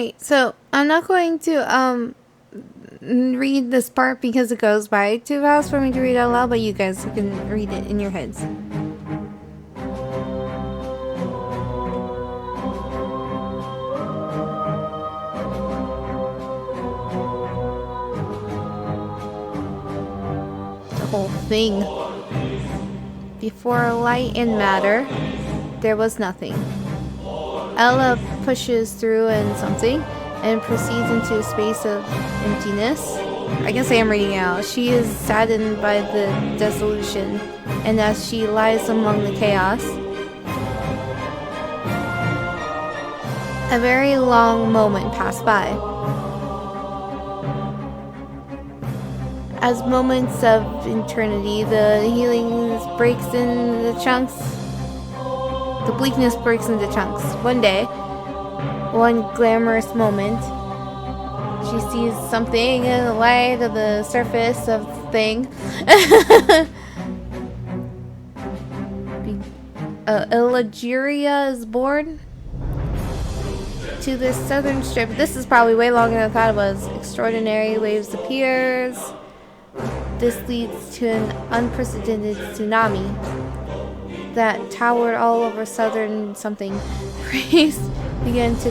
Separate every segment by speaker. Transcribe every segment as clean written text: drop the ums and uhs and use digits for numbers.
Speaker 1: Alright, so I'm not going to read this part because it goes by too fast for me to read out loud, but you guys can read it in your heads. The whole thing. Before light and matter, there was nothing. Ella pushes through and something and proceeds into a space of emptiness. I guess I am reading out. She is saddened by the dissolution, and as she lies among the chaos, a very long moment passed by. As moments of eternity, the healing breaks into chunks. The bleakness breaks into chunks. One day, one glamorous moment, she sees something in the light of the surface of the thing. Eagarlnia is born to the southern strip. This is probably way longer than I thought it was. Extraordinary waves appears. This leads to an unprecedented tsunami that towered all over southern something. Priests began to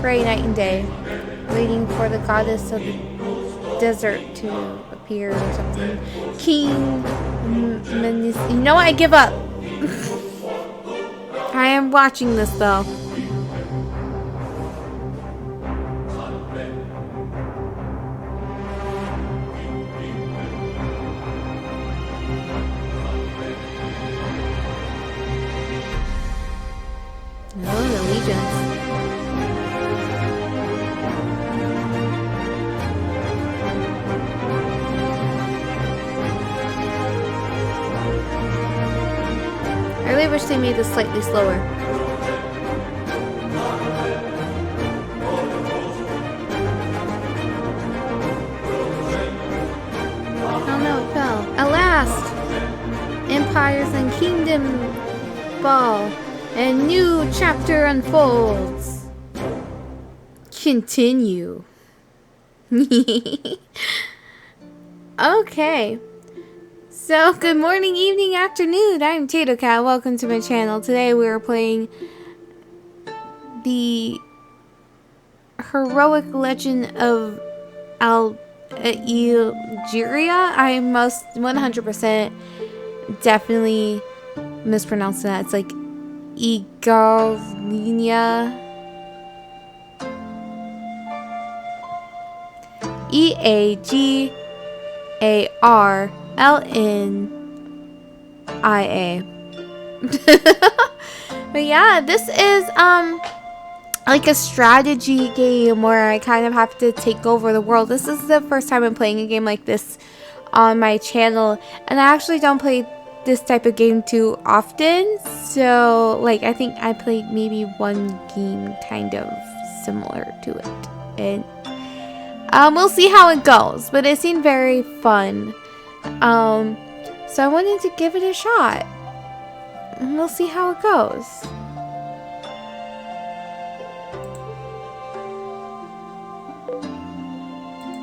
Speaker 1: pray night and day, waiting for the goddess of the desert to appear or something. King you know what? I give up. I am watching this though. I really wish they made this slightly slower. Oh no, it fell. At last! Empires and kingdom fall. A new chapter unfolds. Continue. Okay. So, good morning, evening, afternoon. I'm Tato Cat. Welcome to my channel. Today we are playing the heroic legend of Eagarlnia. I must 100% definitely mispronounce that. It's like Eagarlnia. Eagarlnia. But yeah, this is like a strategy game where I kind of have to take over the world. This is the first time I'm playing a game like this on my channel, and I actually don't play this type of game too often. So like I think I played maybe one game kind of similar to it, and we'll see how it goes, but it seemed very fun. So I wanted to give it a shot, and we'll see how it goes.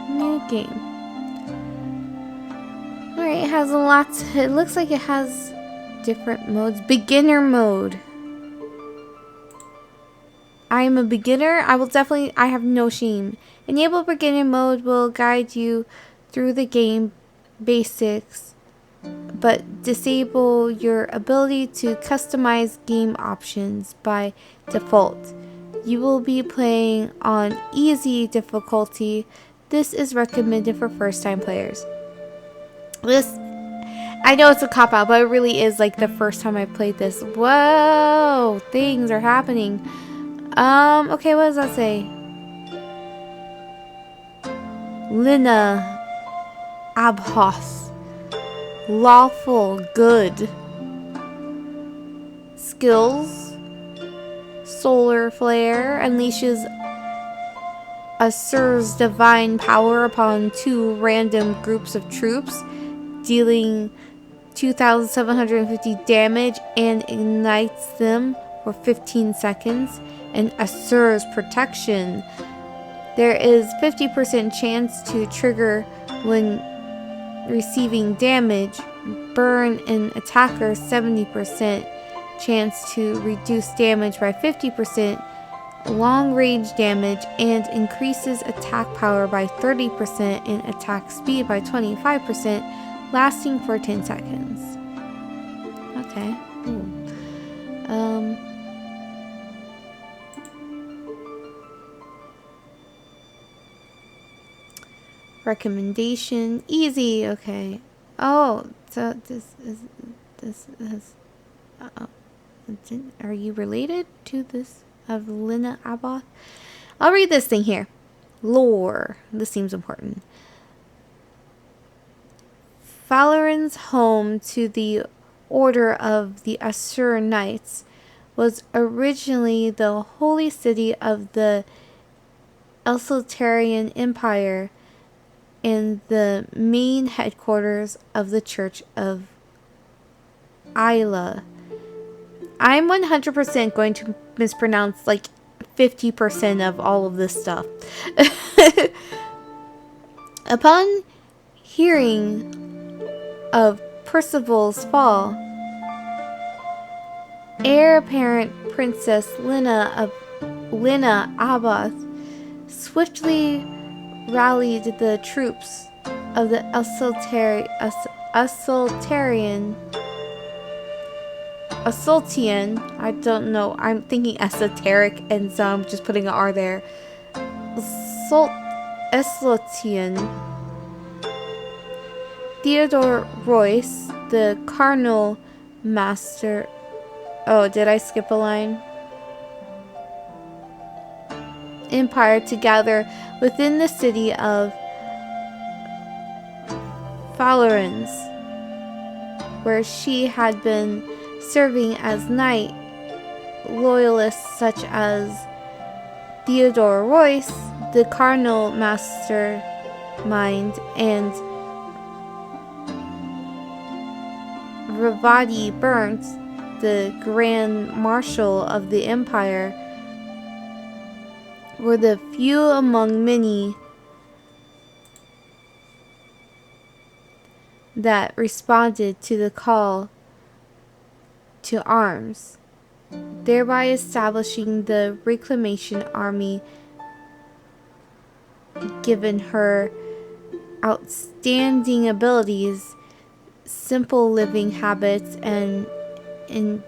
Speaker 1: New game. Alright, it has a lot. It looks like it has different modes. Beginner mode. I am a beginner. I have no shame. Enable beginner mode will guide you through the game basics, but disable your ability to customize game options by default. You will be playing on easy difficulty. This is recommended for first-time players. I know it's a cop-out, but it really is like the first time I played this. Whoa! Things are happening. Okay, what does that say? Lina Abhos. Lawful, good. Skills. Solar Flare unleashes Asur's divine power upon two random groups of troops, dealing 2,750 damage and ignites them for 15 seconds. and Asur's protection. There is 50% chance to trigger when receiving damage. Burn an attacker 70% chance to reduce damage by 50%, long range damage, and increases attack power by 30% and attack speed by 25%, lasting for 10 seconds. Okay. Ooh. Recommendation, easy. Okay. Oh, so this is are you related to this Eagarlnia Abath? I'll read this thing here. Lore. This seems important. Falarin's home to the Order of the Asur Knights was originally the holy city of the Eagarlnian Empire and the main headquarters of the Church of Isla. I'm 100% going to mispronounce like 50% of all of this stuff. Upon hearing of Percival's fall, heir apparent Princess Eagarlnia Abath swiftly rallied the troops of the Assultian, I don't know, I'm thinking esoteric, and so I'm just putting an R there. Assultian. Theodore Royce, the Cardinal Master. Oh, did I skip a line? Empire to gather within the city of Falarins, where she had been serving as knight. Loyalists such as Theodore Royce, the Cardinal Mastermind, and Ravadi Burnt, the Grand Marshal of the Empire, were the few among many that responded to the call to arms, thereby establishing the Reclamation Army. Given her outstanding abilities, simple living habits, and integrous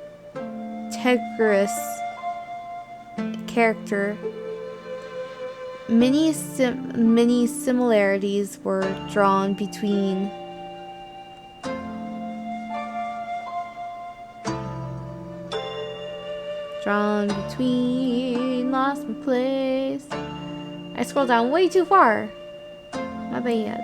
Speaker 1: character, many similarities were drawn between lost my place. I scrolled down way too far. My bad.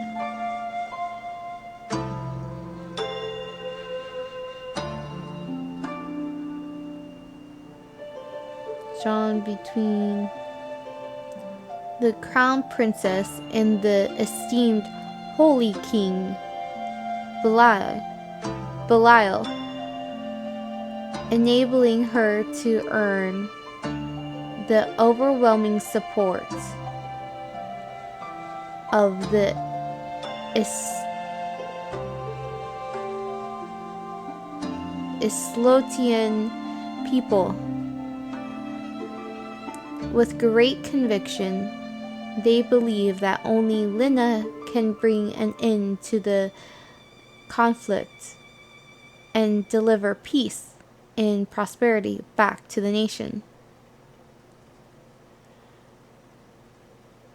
Speaker 1: Drawn between the crown princess and the esteemed holy king Belial, enabling her to earn the overwhelming support of the Islotian people. With great conviction, they believe that only Eagarlnia can bring an end to the conflict and deliver peace and prosperity back to the nation.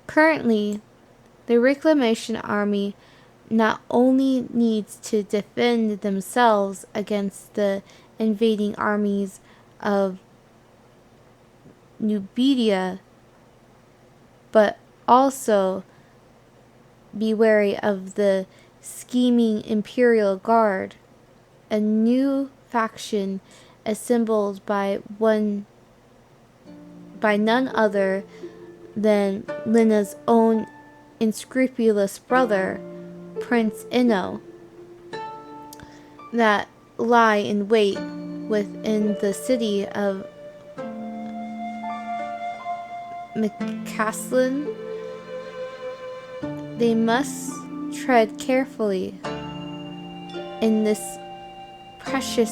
Speaker 1: Currently, the Reclamation Army not only needs to defend themselves against the invading armies of Nubedia, but also be wary of the scheming Imperial Guard, a new faction assembled by none other than Eagarlnia's own unscrupulous brother, Prince Inno, that lie in wait within the city of McCaslin. They must tread carefully in this precarious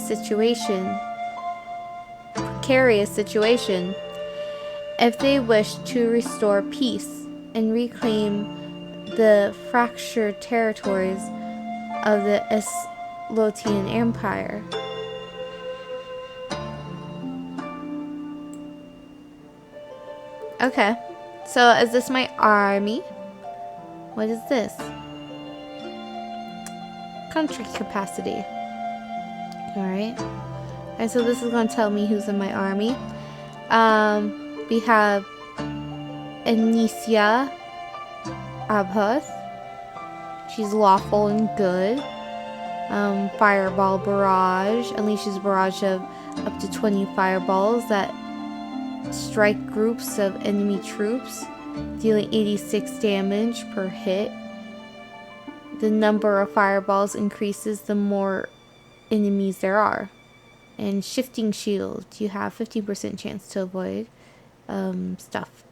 Speaker 1: situation, if they wish to restore peace and reclaim the fractured territories of the Eslotian Empire. Okay, so is this my army? What is this? Country capacity. Alright. And so this is going to tell me who's in my army. We have Anicia Abhuth. She's lawful and good. Fireball barrage. Unleashes a barrage of up to 20 fireballs that strike groups of enemy troops, dealing 86 damage per hit. The number of fireballs increases the more enemies there are. And shifting shield, you have 15% chance to avoid stuff.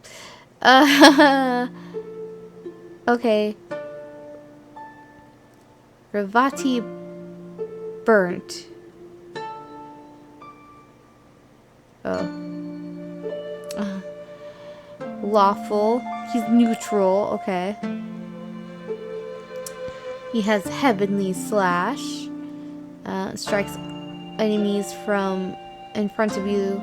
Speaker 1: Okay. Ravati burnt. Lawful. He's neutral. Okay. He has heavenly slash. Strikes enemies from in front of you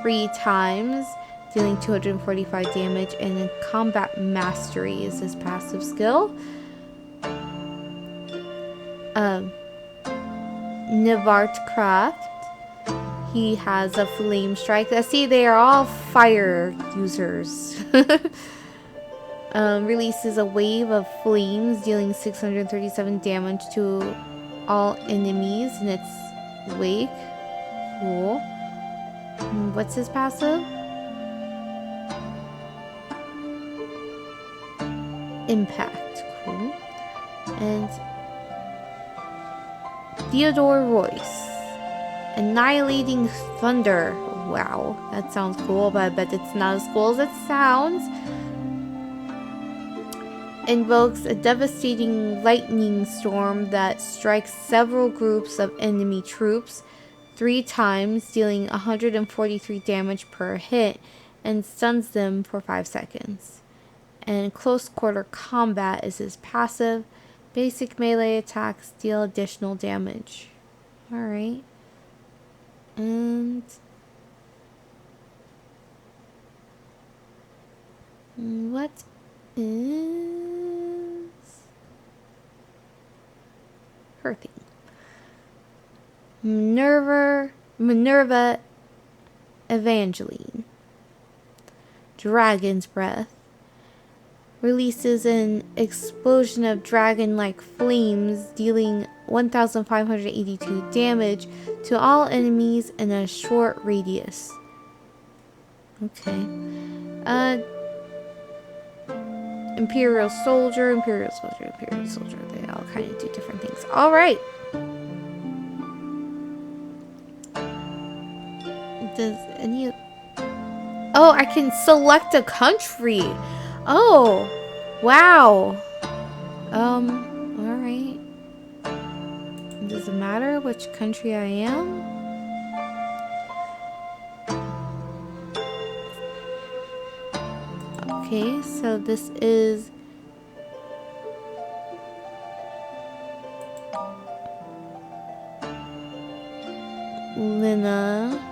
Speaker 1: 3 times, dealing 245 damage, and then combat mastery is his passive skill. Nivartcraft, he has a flame strike. I see they are all fire users. Releases a wave of flames, dealing 637 damage to all enemies in its wake. Cool. What's his passive? Impact. Cool. And Theodore Royce. Annihilating Thunder. Wow, that sounds cool, but I bet it's not as cool as it sounds. Invokes a devastating lightning storm that strikes several groups of enemy troops 3 times, dealing 143 damage per hit, and stuns them for 5 seconds. And close quarter combat is his passive. Basic melee attacks deal additional damage. Alright. And what is her thing? Minerva Evangeline. Dragon's Breath. Releases an explosion of dragon-like flames, dealing 1,582 damage to all enemies in a short radius. Okay. Imperial Soldier. They all kind of do different things. Alright. Does any... Oh, I can select a country. Oh, wow. Alright. Does it matter which country I am? Okay, so this is Lina.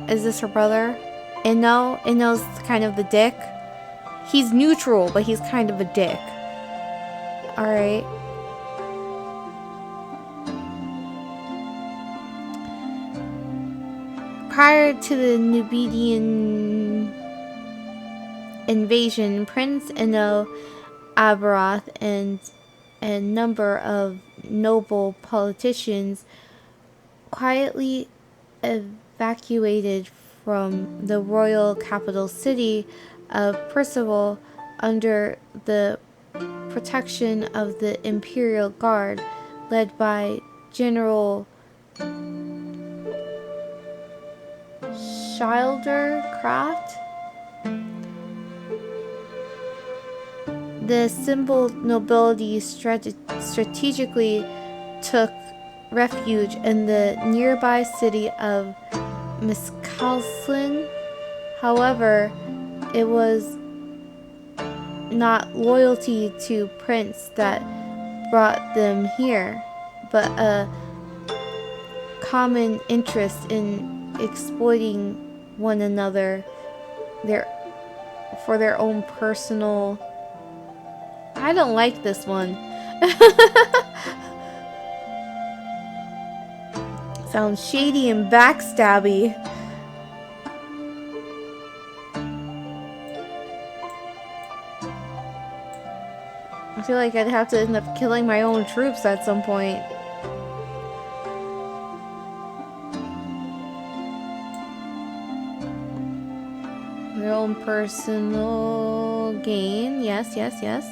Speaker 1: Is this her brother? Inno? Inno's kind of the dick. He's neutral, but he's kind of a dick. Alright. Prior to the Nubidian invasion, Prince Inno Abaroth and a number of noble politicians quietly evacuated from the royal capital city of Percival under the protection of the Imperial Guard led by General Schildercraft. The simple nobility strategically took refuge in the nearby city of Miskalslin. However, it was not loyalty to Prince that brought them here, but a common interest in exploiting one another for their own personal... I don't like this one. Sounds shady and backstabby. I feel like I'd have to end up killing my own troops at some point. Their own personal gain. Yes, yes, yes.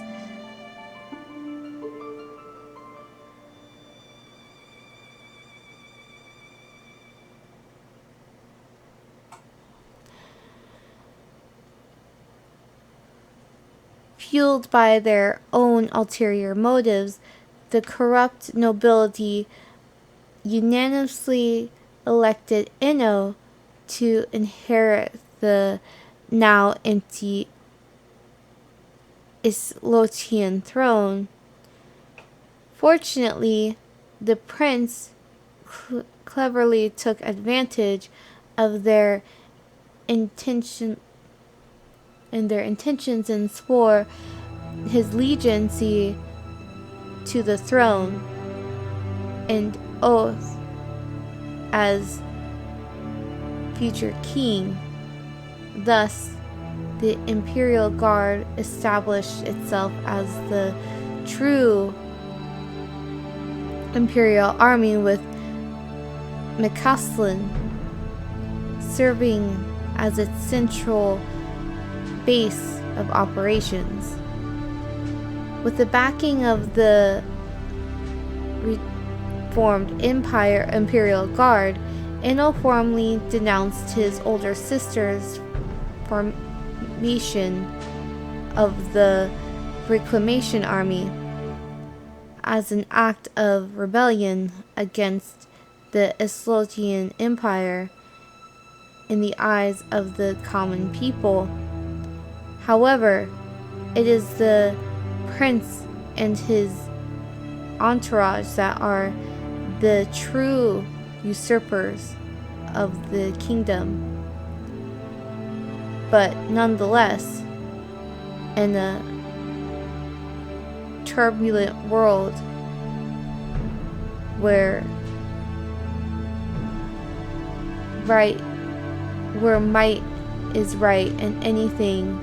Speaker 1: Fueled by their own ulterior motives, the corrupt nobility unanimously elected Inno to inherit the now empty Islotian throne. Fortunately, the prince cleverly took advantage of their intentions and swore his allegiance to the throne and oath as future king. Thus, the Imperial Guard established itself as the true Imperial Army, with McCaslin serving as its central base of operations. With the backing of the reformed Imperial Guard, Inno formally denounced his older sister's formation of the Reclamation Army as an act of rebellion against the Islotian Empire in the eyes of the common people. However, it is the prince and his entourage that are the true usurpers of the kingdom. But nonetheless, in a turbulent world where might is right and anything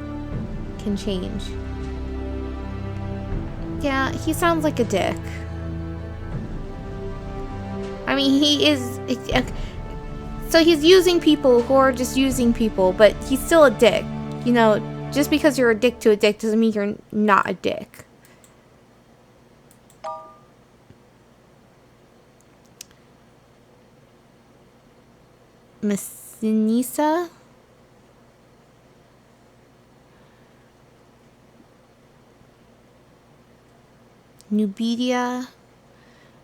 Speaker 1: can change. Yeah, he sounds like a dick. I mean, he is... So he's using people who are just using people, but he's still a dick. You know, just because you're a dick to a dick doesn't mean you're not a dick. Messinisa? Nubidia.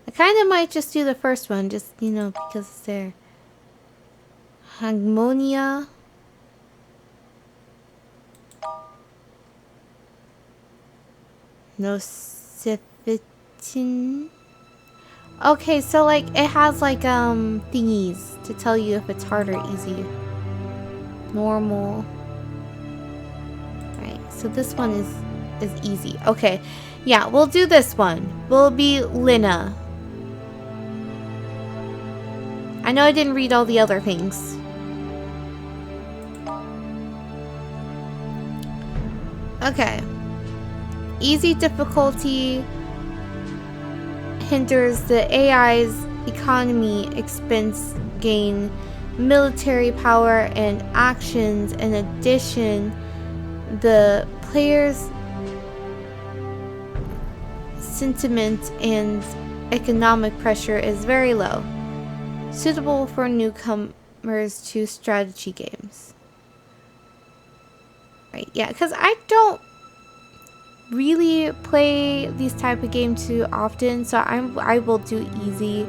Speaker 1: I kind of might just do the first one, just, you know, because it's there. Hagmonia. Nosifitin. Okay, so like it has like thingies to tell you if it's hard or easy. Normal. Right, so this one is easy. Okay. Yeah, we'll do this one. We'll be Lina. I know I didn't read all the other things. Okay. Easy difficulty hinders the AI's economy, expense gain, military power, and actions. In addition, the player's sentiment and economic pressure is very low, suitable for newcomers to strategy games. Right, yeah, because I don't really play these type of games too often, so I will do easy.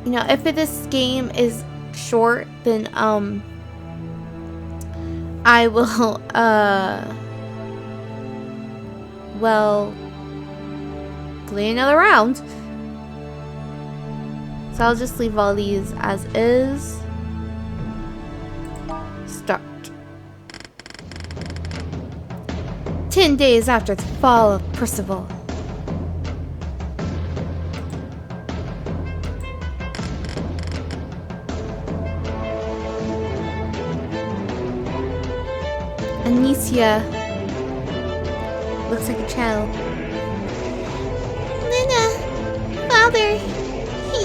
Speaker 1: You know, if this game is short, then I will well, play another round. So I'll just leave all these as is. Start. 10 days after the fall of Percival. Anicia looks like a child. Nana, father, he.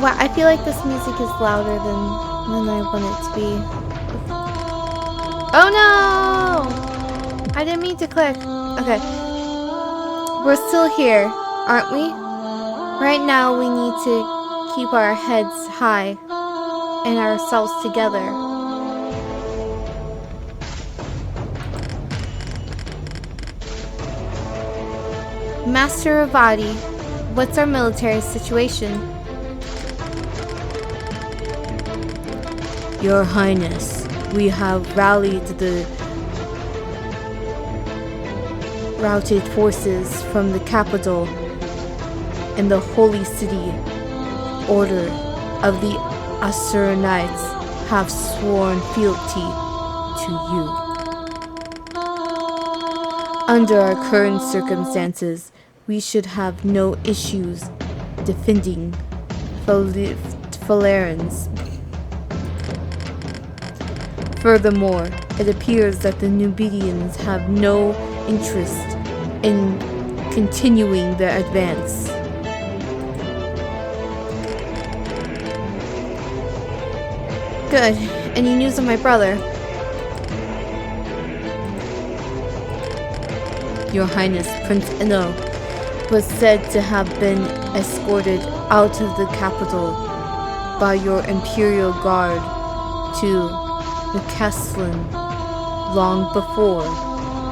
Speaker 1: Wow, I feel like this music is louder than I want it to be. Oh no! I didn't mean to click. Okay. We're still here, aren't we? Right now we need to keep our heads high and ourselves together. Master Avadi, what's our military situation? Your Highness, we have rallied the routed forces from the capital and the holy city. Order of the Asur Knights have sworn fealty to you. Under our current circumstances, we should have no issues defending Falerans. Furthermore, it appears that the Numidians have no interest in continuing their advance. Good. Any news of my brother? Your Highness, Prince Inno was said to have been escorted out of the capital by your Imperial Guard to Eagarlnia long before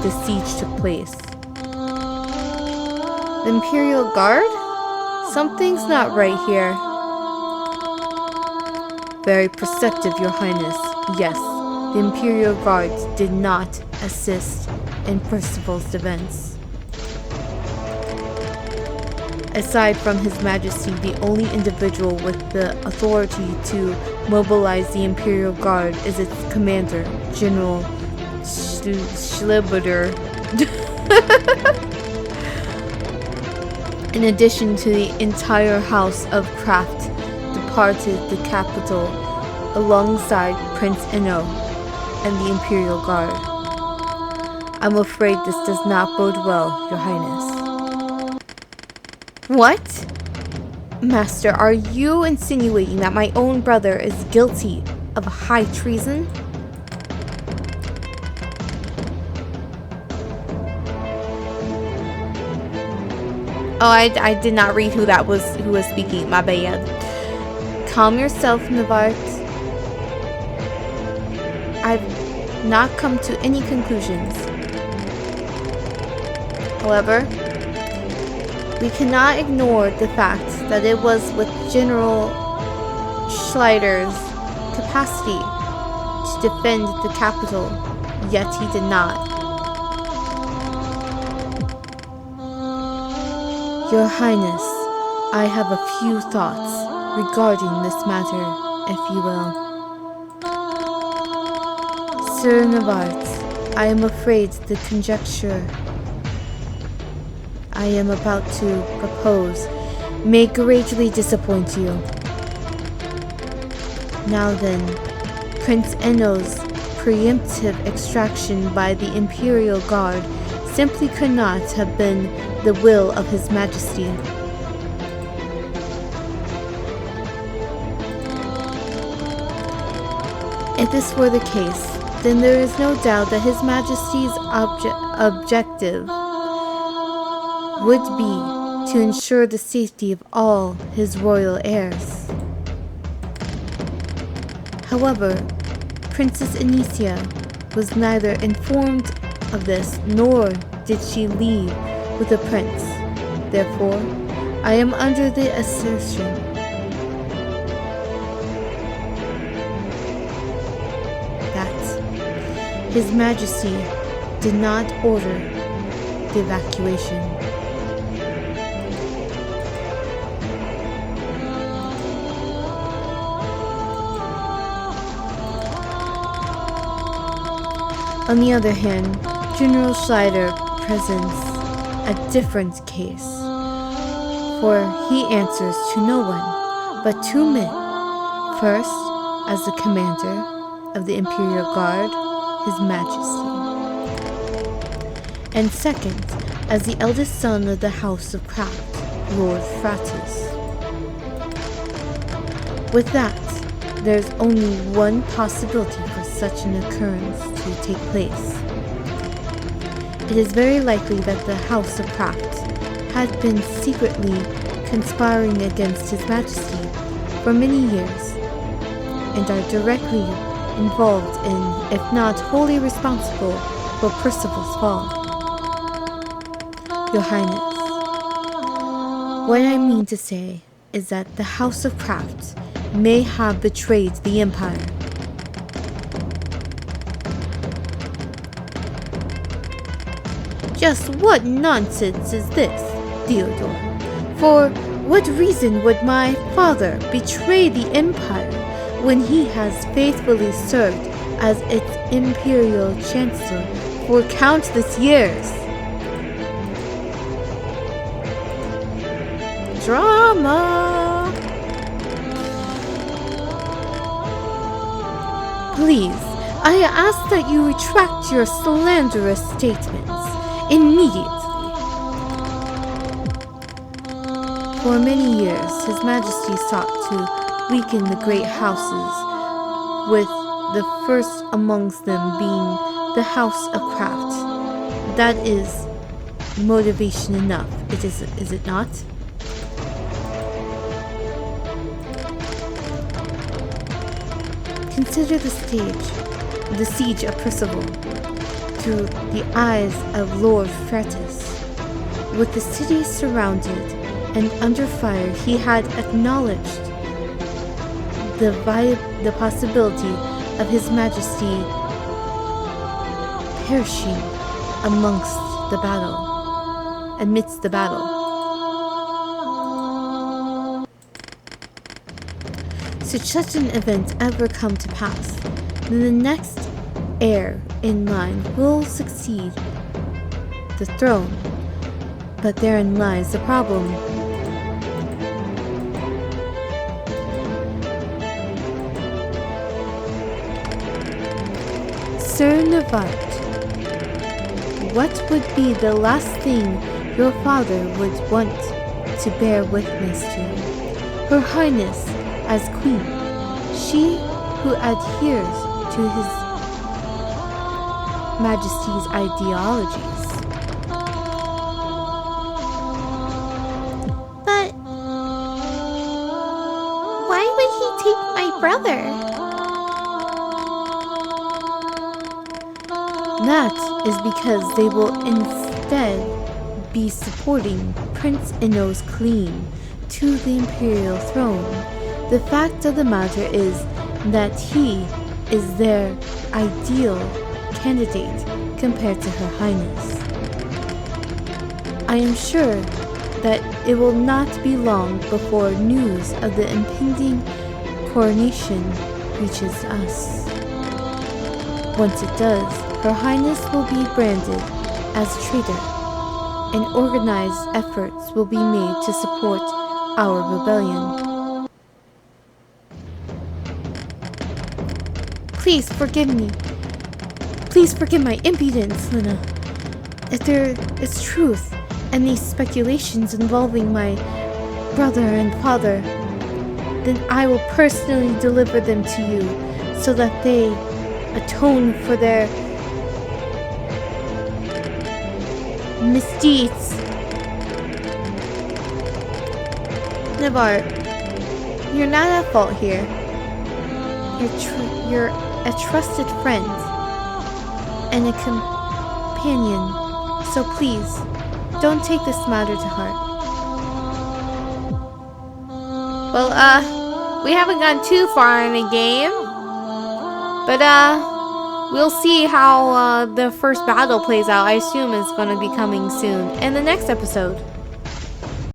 Speaker 1: the siege took place. The Imperial Guard? Something's not right here. Very perceptive, Your Highness. Yes, the Imperial Guards did not assist in Percival's defense. Aside from His Majesty, the only individual with the authority to mobilize the Imperial Guard is its commander, General Schlibuder. In addition to the entire House of Craft departed the capital alongside Prince Inno and the Imperial Guard. I'm afraid this does not bode well, Your Highness. What? Master, are you insinuating that my own brother is guilty of high treason? Oh, I did not read who was speaking. My bad. Calm yourself, Navart. I've not come to any conclusions. However, we cannot ignore the fact that it was with General Schleider's capacity to defend the capital, yet he did not. Your Highness, I have a few thoughts regarding this matter, if you will. Sir Navart, I am afraid the conjecture I am about to propose may greatly disappoint you. Now then, Prince Enno's preemptive extraction by the Imperial Guard simply could not have been the will of His Majesty. If this were the case, then there is no doubt that His Majesty's objective would be to ensure the safety of all his royal heirs. However, Princess Inicia was neither informed of this nor did she leave with the prince. Therefore, I am under the assertion that His Majesty did not order the evacuation. On the other hand, General Schleider presents a different case, for he answers to no one but two men. First, as the commander of the Imperial Guard, His Majesty, and second, as the eldest son of the House of Craft, Lord Fratus. With that, there's only one possibility for such an occurrence to take place. It is very likely that the House of Craft had been secretly conspiring against His Majesty for many years, and are directly involved in, if not wholly responsible, for Percival's fall. Your Highness, what I mean to say is that the House of Craft may have betrayed the Empire. Just what nonsense is this, Theodore? For what reason would my father betray the Empire when he has faithfully served as its Imperial Chancellor for countless years? Drama! Please, I ask that you retract your slanderous statements immediately. For many years, His Majesty sought to weaken the great houses, with the first amongst them being the House of Craft. That is motivation enough, is it not? Consider the siege of Percival through the eyes of Lord Fratus. With the city surrounded and under fire, he had acknowledged the possibility of His Majesty perishing amidst the battle. Should such an event ever come to pass, then the next heir in line will succeed the throne. But therein lies the problem. Sir Nevart, what would be the last thing your father would want to bear witness to? Her Highness as Queen, she who adheres to His Majesty's ideologies. But why would he take my brother? That is because they will instead be supporting Prince Inno's claim to the imperial throne. The fact of the matter is that he is their ideal candidate compared to Her Highness. I am sure that it will not be long before news of the impending coronation reaches us. Once it does, Her Highness will be branded as traitor, and organized efforts will be made to support our rebellion. Please forgive me. Please forgive my impudence, Lena. If there is truth in these speculations involving my brother and father, then I will personally deliver them to you so that they atone for their misdeeds. Navarre, you're not at fault here. You're a trusted friend and a companion, so please, don't take this matter to heart. Well, we haven't gone too far in the game, but we'll see how the first battle plays out. I assume it's going to be coming soon in the next episode.